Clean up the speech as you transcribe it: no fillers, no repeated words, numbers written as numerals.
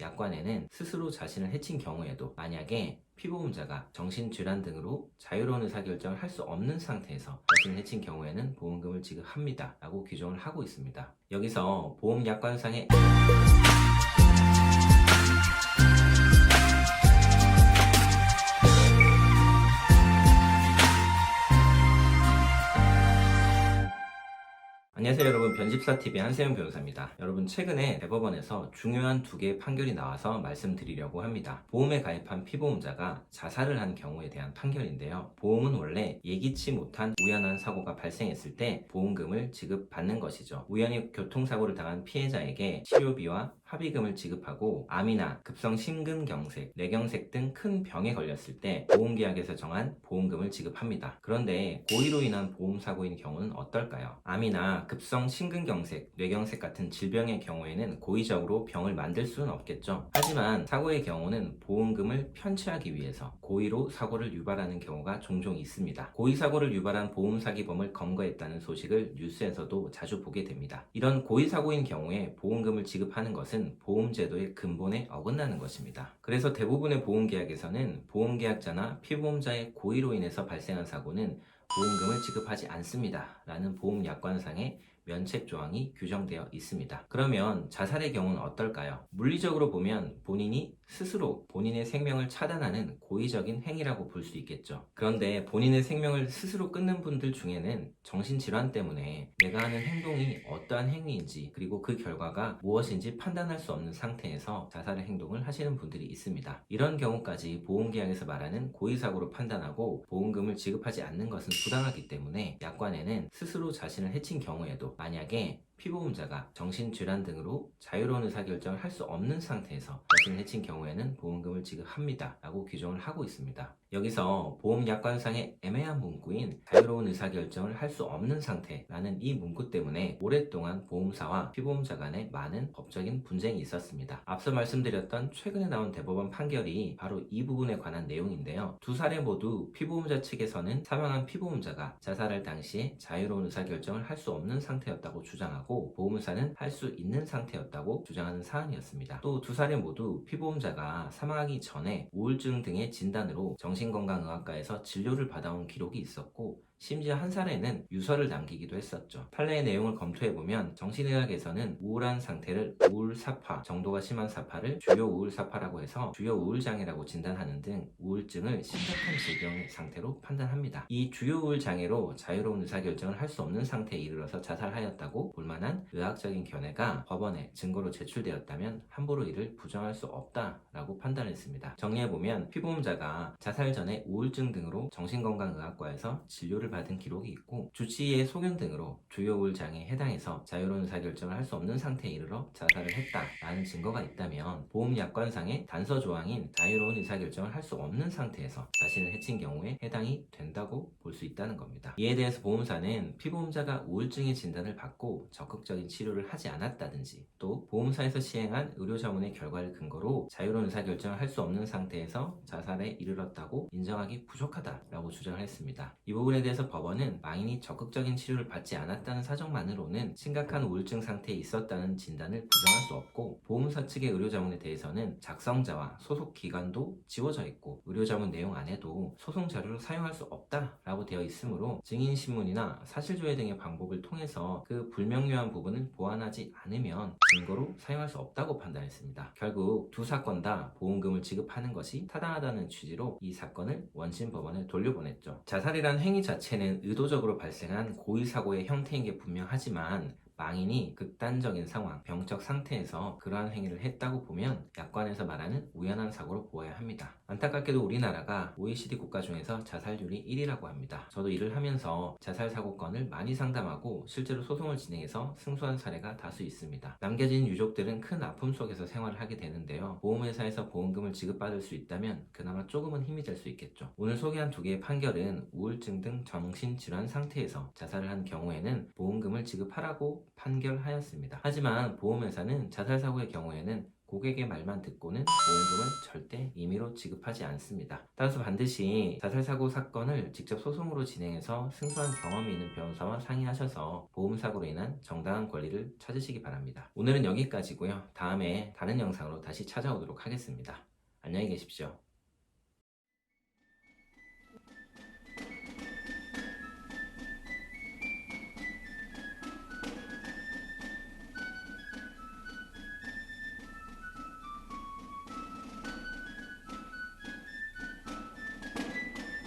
약관에는 스스로 자신을 해친 경우에도 만약에 피보험자가 정신질환 등으로 자유로운 의사결정을 할 수 없는 상태에서 자신을 해친 경우에는 보험금을 지급합니다 라고 규정을 하고 있습니다. 여기서 보험약관상의 안녕하세요 여러분, 변집사TV의 한세영 변호사입니다. 여러분, 최근에 대법원에서 중요한 두 개의 판결이 나와서 말씀드리려고 합니다. 보험에 가입한 피보험자가 자살을 한 경우에 대한 판결인데요. 보험은 원래 예기치 못한 우연한 사고가 발생했을 때 보험금을 지급받는 것이죠. 우연히 교통사고를 당한 피해자에게 치료비와 합의금을 지급하고 암이나 급성 심근경색, 뇌경색 등 큰 병에 걸렸을 때 보험계약에서 정한 보험금을 지급합니다. 그런데 고의로 인한 보험사고인 경우는 어떨까요? 암이나 급성 심근경색, 뇌경색 같은 질병의 경우에는 고의적으로 병을 만들 수는 없겠죠. 하지만 사고의 경우는 보험금을 편취하기 위해서 고의로 사고를 유발하는 경우가 종종 있습니다. 고의사고를 유발한 보험사기범을 검거했다는 소식을 뉴스에서도 자주 보게 됩니다. 이런 고의사고인 경우에 보험금을 지급하는 것은 보험제도의 근본에 어긋나는 것입니다. 그래서 대부분의 보험계약에서는 보험계약자나 피보험자의 고의로 인해서 발생한 사고는 보험금을 지급하지 않습니다 라는 보험약관상의 면책 조항이 규정되어 있습니다. 그러면 자살의 경우는 어떨까요? 물리적으로 보면 본인이 스스로 본인의 생명을 차단하는 고의적인 행위라고 볼 수 있겠죠. 그런데 본인의 생명을 스스로 끊는 분들 중에는 정신질환 때문에 내가 하는 행동이 어떠한 행위인지 그리고 그 결과가 무엇인지 판단할 수 없는 상태에서 자살의 행동을 하시는 분들이 있습니다. 이런 경우까지 보험계약에서 말하는 고의사고로 판단하고 보험금을 지급하지 않는 것은 부당하기 때문에 약관에는 스스로 자신을 해친 경우에도 만약에 피보험자가 정신질환 등으로 자유로운 의사결정을 할 수 없는 상태에서 자신을 해친 경우에는 보험금을 지급합니다 라고 규정을 하고 있습니다. 여기서 보험약관상의 애매한 문구인 자유로운 의사결정을 할 수 없는 상태라는 이 문구 때문에 오랫동안 보험사와 피보험자 간에 많은 법적인 분쟁이 있었습니다. 앞서 말씀드렸던 최근에 나온 대법원 판결이 바로 이 부분에 관한 내용인데요. 두 사례 모두 피보험자 측에서는 사망한 피보험자가 자살할 당시에 자유로운 의사결정을 할 수 없는 상태였다고 주장하고 보험사는 할 수 있는 상태였다고 주장하는 사안이었습니다. 또 두 사례 모두 피보험자가 사망하기 전에 우울증 등의 진단으로 정신건강의학과에서 진료를 받아온 기록이 있었고 심지어 한 사례는 유서를 남기기도 했었죠. 판례의 내용을 검토해보면 정신의학에서는 우울한 상태를 우울사파, 정도가 심한 사파를 주요 우울사파라고 해서 주요 우울장애라고 진단하는 등 우울증을 심각한 질병의 상태로 판단합니다. 이 주요 우울장애로 자유로운 의사결정을 할 수 없는 상태에 이르러서 자살하였다고 볼만한 의학적인 견해가 법원에 증거로 제출되었다면 함부로 이를 부정할 수 없다라고 판단했습니다. 정리해보면 피보험자가 자살 전에 우울증 등으로 정신건강의학과에서 진료를 받은 기록이 있고 주치의의 소견 등으로 주요 우울 장애에 해당해서 자유로운 의사결정을 할 수 없는 상태에 이르러 자살을 했다라는 증거가 있다면 보험약관상의 단서 조항인 자유로운 의사결정을 할 수 없는 상태에서 자신을 해친 경우에 해당이 된다고 볼 수 있다는 겁니다. 이에 대해서 보험사는 피보험자가 우울증의 진단을 받고 적극적인 치료를 하지 않았다든지 또 보험사에서 시행한 의료자문의 결과를 근거로 자유로운 의사결정을 할 수 없는 상태에서 자살에 이르렀다고 인정하기 부족하다라고 주장을 했습니다. 이 부분에 대해서 법원은 망인이 적극적인 치료를 받지 않았다는 사정만으로는 심각한 우울증 상태에 있었다는 진단을 부정할 수 없고 보험사 측의 의료자문에 대해서는 작성자와 소속 기관도 지워져 있고 의료자문 내용 안에도 소송 자료를 사용할 수 없다라고 되어 있으므로 증인신문이나 사실조회 등의 방법을 통해서 그 불명료한 부분을 보완하지 않으면 증거로 사용할 수 없다고 판단했습니다. 결국 두 사건 다 보험금을 지급하는 것이 타당하다는 취지로 이 사건을 원심법원에 돌려보냈죠. 자살이란 행위 자체는 의도적으로 발생한 고의사고의 형태인 게 분명하지만 망인이 극단적인 상황, 병적 상태에서 그러한 행위를 했다고 보면 약관에서 말하는 우연한 사고로 보아야 합니다. 안타깝게도 우리나라가 OECD 국가 중에서 자살률이 1위라고 합니다. 저도 일을 하면서 자살 사고건을 많이 상담하고 실제로 소송을 진행해서 승소한 사례가 다수 있습니다. 남겨진 유족들은 큰 아픔 속에서 생활을 하게 되는데요. 보험회사에서 보험금을 지급받을 수 있다면 그나마 조금은 힘이 될 수 있겠죠. 오늘 소개한 두 개의 판결은 우울증 등 정신질환 상태에서 자살을 한 경우에는 보험금을 지급하라고 판결하였습니다. 하지만 보험회사는 자살 사고의 경우에는 고객의 말만 듣고는 보험금을 절대 임의로 지급하지 않습니다. 따라서 반드시 자살사고 사건을 직접 소송으로 진행해서 승소한 경험이 있는 변호사와 상의하셔서 보험사고로 인한 정당한 권리를 찾으시기 바랍니다. 오늘은 여기까지고요. 다음에 다른 영상으로 다시 찾아오도록 하겠습니다. 안녕히 계십시오.